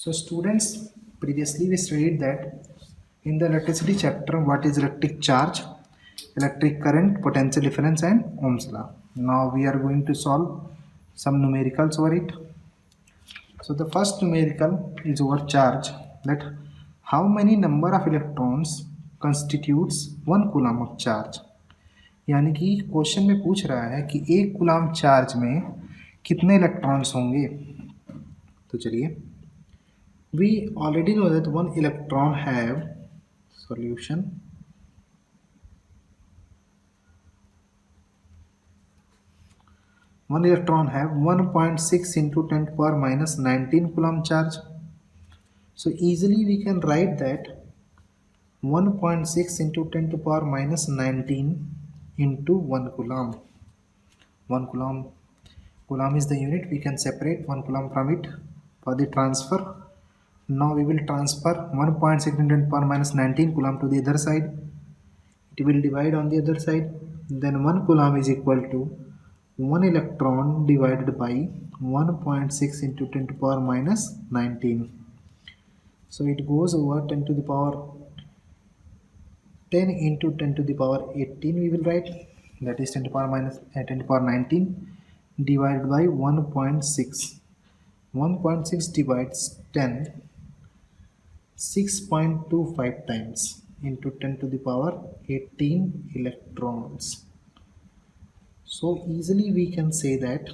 So students, previously we studied that in the electricity chapter what is electric charge, electric current, potential difference and Ohm's law. Now we are going to solve some numericals over it. So the first numerical is over charge, that how many number of electrons constitutes 1 coulomb of charge. यानी कि question में पूछ रहा है कि एक coulomb charge में कितने इलेक्ट्रॉन्स होंगे. तो चलिए, we already know that one electron have solution. One electron have 1.6 into 10 to power minus 19 coulomb charge. So easily we can write that 1.6 into 10 to power minus 19 into 1 coulomb. 1 coulomb. Coulomb is the unit. We can separate 1 coulomb from it for the transfer. Now we will transfer 1.6 into 10 to the power minus 19 coulomb to the other side. It will divide on the other side. Then 1 coulomb is equal to 1 electron divided by 1.6 into 10 to the power minus 19. So it goes over 10 to the power 10 into 10 to the power 18 we will write, that is 10 to the power minus 10 to the power 19 divided by 1.6. 1.6 divides 10 6.25 times into 10 to the power 18 electrons. So easily we can say that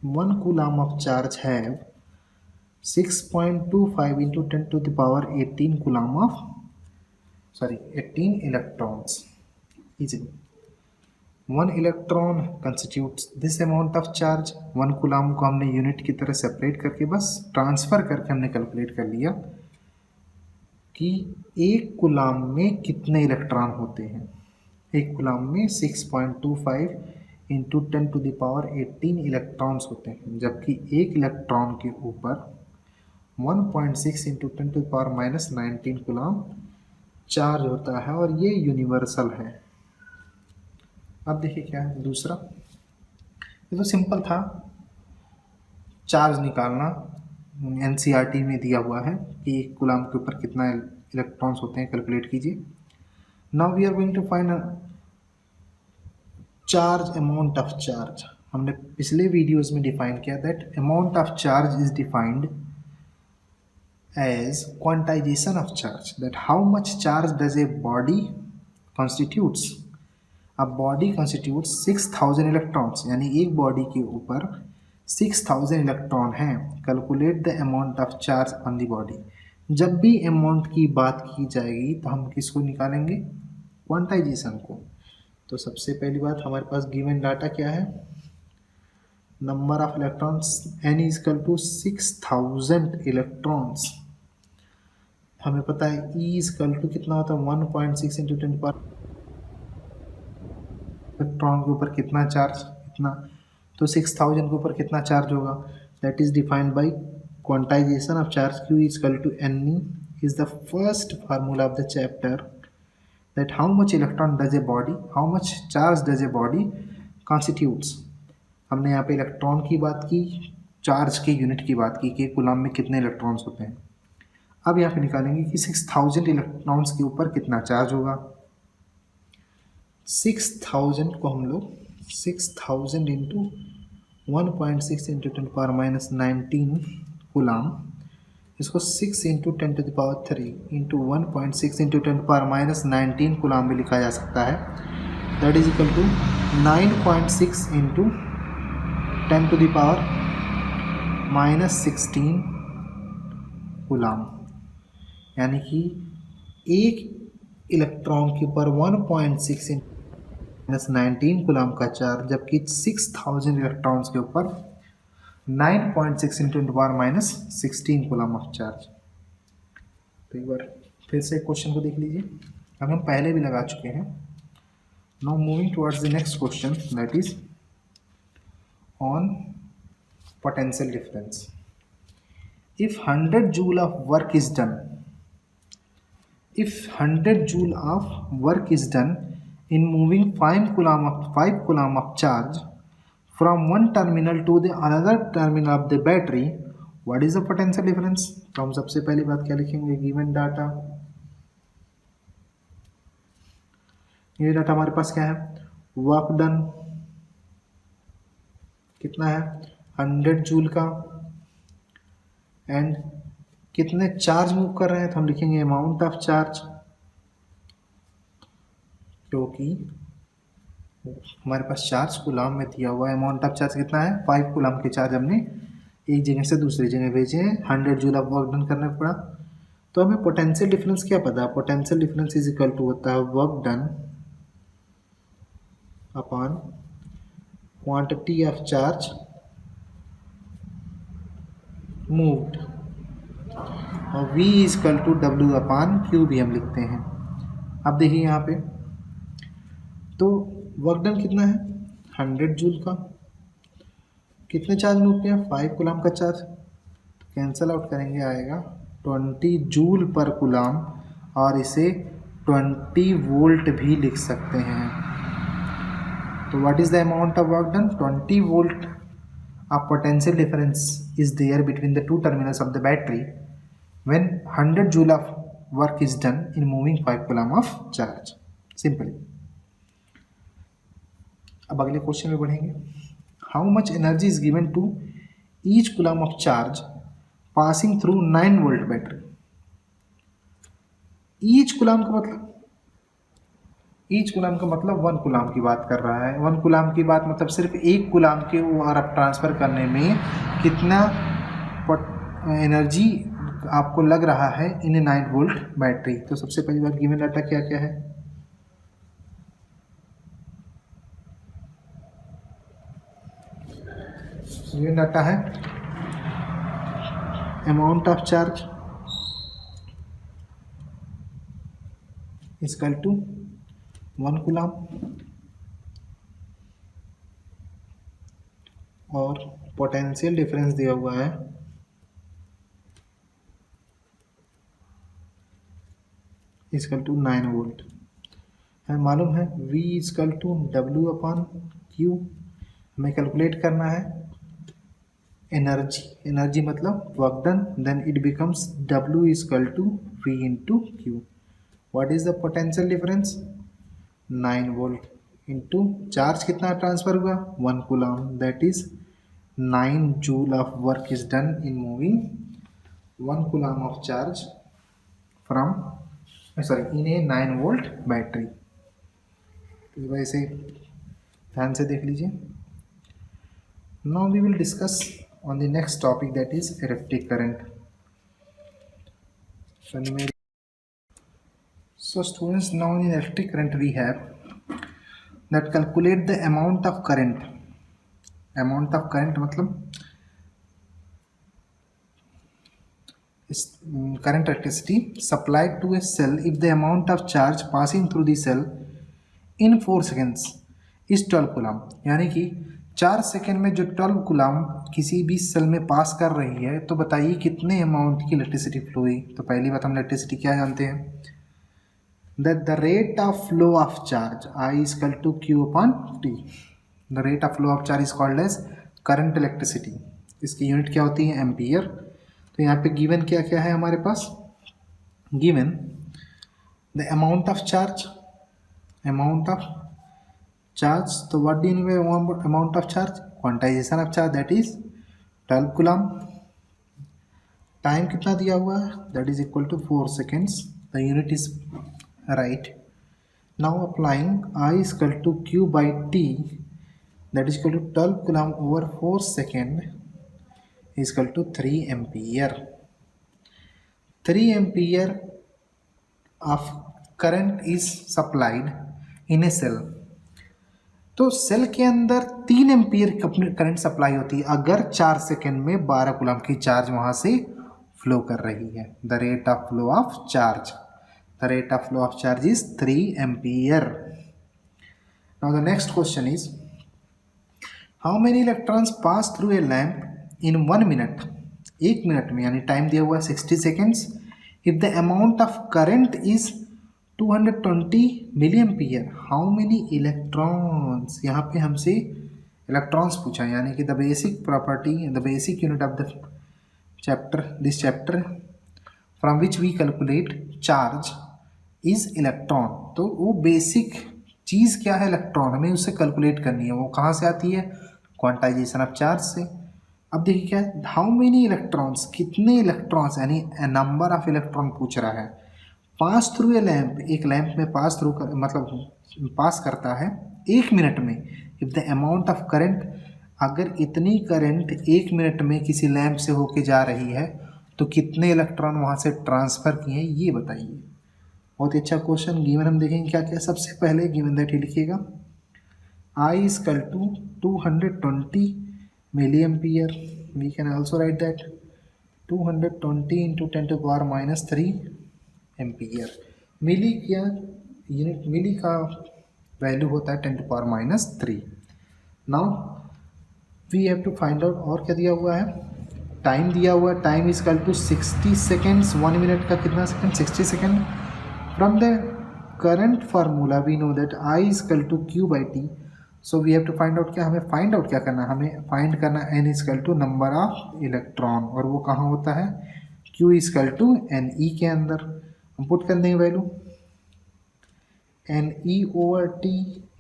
1 coulomb of charge have 6.25 into 10 to the power 18 coulomb of 18 electrons. Easily 1 electron constitutes this amount of charge. 1 coulomb को हमने unit की तरह separate करके बस transfer करके हमने calculate कर लिया कि एक कूलम्ब में कितने इलेक्ट्रॉन होते हैं. एक कूलम्ब में 6.25 into 10 to the power 18 electrons होते हैं, जबकि एक इलेक्ट्रॉन के ऊपर 1.6 into 10 to the power minus 19 coulomb charge होता है, और ये यूनिवर्सल है. अब देखिए क्या है दूसरा. ये तो सिंपल था, चार्ज निकालना. एनसीईआरटी में दिया हुआ है कि एक कूलम्ब के ऊपर कितना इलेक्ट्रॉन्स होते हैं, कैलकुलेट कीजिए. Now we are going to find charge, amount of charge. हमने पिछले वीडियोस में डिफाइन किया that amount of charge is defined as quantization of charge, that how much charge does a body constitutes. अब body constitutes 6000 electrons, यानी एक body के ऊपर 6000 electron हैं. Calculate the amount of charge on the body. जब भी amount की बात की जाएगी तो हम किसको निकालेंगे? क्वांटाइजेशन को. तो सबसे पहली बात, हमारे पास गिवन डाटा क्या है? Number of electrons n is equal to 6000 electrons. हमें पता है E इज इक्वल टू कितना होता है? 1.6 इंटू 10 पावर. इलेक्ट्रॉन के ऊपर कितना चार्ज? इतना. तो 6000 के ऊपर कितना चार्ज होगा? That is defined by quantization of charge. Q is equal to Ne is the first formula of the chapter, that how much electron does a body, how much charge does a body constitutes. हमने यहाँ पे electron की बात की, charge के unit की बात की कि कूलम्ब में कितने इलेक्ट्रॉन्स होते हैं. अब यहाँ पे निकालेंगे कि 6000 इलेक्ट्रॉन्स के ऊपर कितना चार्ज होगा. 6000 को हम लोग 6000 into 1.6 into 10 power minus 19 coulomb, इसको 6 into 10 to the power 3 into 1.6 into 10 power minus 19 coulomb में लिखा जा सकता है. That is equal to 9.6 into 10 to the power minus 16 coulomb. यानी कि एक इलेक्ट्रॉन के ऊपर 1.6 इंटू माइनस 19 कूलम्ब का चार्ज, जबकि 6000 इलेक्ट्रॉन्स के ऊपर 9.6 into power minus 16 coulomb of charge. तो एक बार फिर से क्वेश्चन को देख लीजिए. अब हम पहले भी लगा चुके हैं. Now moving towards the next question, that is on potential difference. If 100 joule of work is done, if 100 joule of work is done in moving 5 coulomb of charge from one terminal to the another terminal of the battery what is the potential difference? तो हम सबसे पहली बात क्या लिखेंगे, given data. ये data हमारे पास क्या है, वर्क डन कितना है 100 जूल का, एंड कितने चार्ज मूव कर रहे हैं, तो हम लिखेंगे अमाउंट ऑफ चार्ज, क्योंकि हमारे पास चार्ज कूलाम में दिया हुआ है। अमाउंट ऑफ चार्ज कितना है 5 कूलाम के चार्ज हमने एक जगह से दूसरी जगह भेजे हैं, 100 जूल ऑफ वर्क डन करना पड़ा। तो हमें पोटेंशियल डिफरेंस क्या पता है, potential difference is equal to होता है work done upon quantity of charge moved, और V is equal to W upon Q भी हम लिखते हैं। अब देखिए यहाँ पे तो वर्क डन कितना है 100 जूल का, कितने चार्ज मूव किया 5 कूलाम का चार्ज, तो कैंसल आउट करेंगे आएगा 20 जूल पर कूलाम, और इसे 20 वोल्ट भी लिख सकते हैं। तो what is the amount of work done, 20 volt of potential difference is there between the two terminals of the battery when 100 joule of work is done in moving 5 coulomb of charge, सिंपली। अब अगले question में बढ़ेंगे, how much energy is given to each coulomb of charge passing through 9 volt battery. Each coulomb का मतलब, each coulomb का मतलब 1 coulomb की बात कर रहा है। 1 कूलम की बात मतलब सिर्फ एक कूलम के और आप ट्रांसफर करने में कितना एनर्जी आपको लग रहा है इन 9 वोल्ट बैटरी। तो सबसे पहली बात गिवन डाटा क्या क्या है, गिवन डाटा है amount of charge is equal to 1 coulomb, और पोटेंशियल डिफरेंस दिया हुआ है इजकल टू 9 वोल्ट है। मालूम है V is equal to W upon Q, हमें कैलकुलेट करना है एनर्जी, एनर्जी मतलब work done, then it becomes W is equal to V into Q। What is the potential difference 9 volt into charge कितना transfer हुआ 1 coulomb, that is 9 joule of work is done in moving 1 coulomb of charge from in a 9 volt battery. तो इस वजह से ध्यान से देख लीजिए। Now we will discuss on the next topic that is electric current. So students, now in electric current we have that calculate the amount of current, amount of current मतलब current electricity supplied to a cell if the amount of charge passing through the cell in 4 seconds is 12 coulomb. यानी कि 4 second में जो 12 coulomb किसी भी cell में पास कर रही है, तो बताइए कितने अमाउंट की इलेक्ट्रिसिटी फ्लो हुई। तो पहली बात हम इलेक्ट्रिसिटी क्या जानते हैं, that the rate of flow of charge I is equal to Q upon T। the rate of flow of charge is called as current electricity। इसकी यूनिट क्या होती है एम्पियर। तो यहाँ पे गिवन क्या क्या है हमारे पास, given the amount of charge, amount of charge, तो what do you mean by amount of charge, quantization of charge that is 12 coulomb, time कितना दिया हुआ है that is equal to 4 seconds, the unit is right। now applying I is equal to Q by T, that is equal to 12 coulomb over 4 second is equal to 3 ampere। 3 ampere of current is supplied in a cell। तो cell के अंदर 3 ampere current supply होती है अगर 4 second में 12 coulomb की charge वहां से फ्लो कर रही है। The rate of flow of charge, the rate of flow of charge is 3 ampere। now the next question is how many electrons pass through a lamp in 1 minute। 1 minute में, यानी time दिया हुआ 60 seconds, if the amount of current is 220 milliampere how many electrons। यहाँ पे हमसे electrons पूछा, यानी कि the basic property, the basic unit of the this chapter from which we calculate charge is electron. तो वो बेसिक चीज़ क्या है इलेक्ट्रॉन, हमें उससे कैलकुलेट करनी है. वो कहाँ से आती है, क्वांटाइजेशन ऑफ चार्ज से. अब देखिए क्या है, हाउ मेनी इलेक्ट्रॉन्स, कितने इलेक्ट्रॉन्स, यानी नंबर ऑफ इलेक्ट्रॉन पूछ रहा है. पास थ्रू ए लैम्प, एक लैम्प में पास थ्रू कर, मतलब पास करता है 1 मिनट में. If the amount of current, अगर इतनी करंट 1 मिनट में किसी लैम्प से होके जा रही है तो कितने इलेक्ट्रॉन वहाँ से ट्रांसफ़र किए हैं ये बताइए. बहुत ही अच्छा क्वेश्चन. गिवन हम देखेंगे क्या क्या. सबसे पहले गिवन दैट ही लिखिएगा, I is equal to 220 milliampere. We can also write that 220 into 10 to the power minus 3 ampere. Milli क्या यूनिट, मिली का वैल्यू होता है 10 to the power minus 3. Now we have to find out, और क्या दिया हुआ है, टाइम दिया हुआ है. Time is equal to 60 seconds. 1 minute का कितना second, 60 second. From the current formula we know that I is equal to Q by T. So we have to find out, क्या हमें फाइंड आउट क्या करना है, हमें फाइंड करना N is equal to number of electron, और वो कहाँ होता है, Q is equal to Ne के अंदर. हम पुट कर देंगे value, Ne over T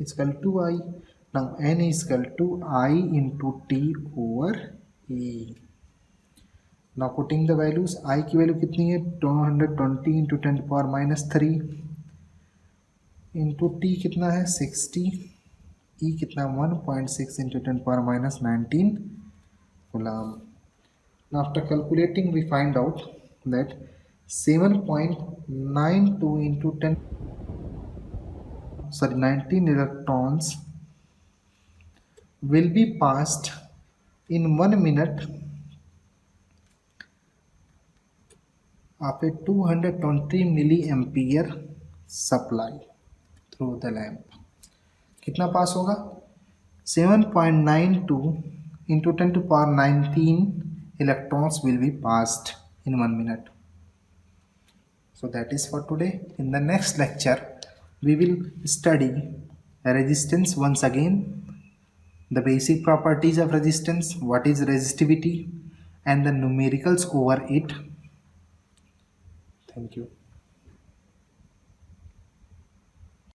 is equal to I. Now N is equal to I into T over E. Now putting the values, I की वैल्यू कितनी है, 220 into 10 to the power minus 3 into T कितना है 60, E कितना 1.6 into 10 to the power minus 19 coulomb. Now after calculating we find out that 7.92 into 19 electrons will be passed in 1 minute of a 220 milliampere supply through the lamp. कितना पास होगा, 7.92 into 10 to the power 19 electrons will be passed in 1 minute. So that is for today. In the next lecture we will study resistance once again, the basic properties of resistance, what is resistivity, and the numericals over it. Thank you.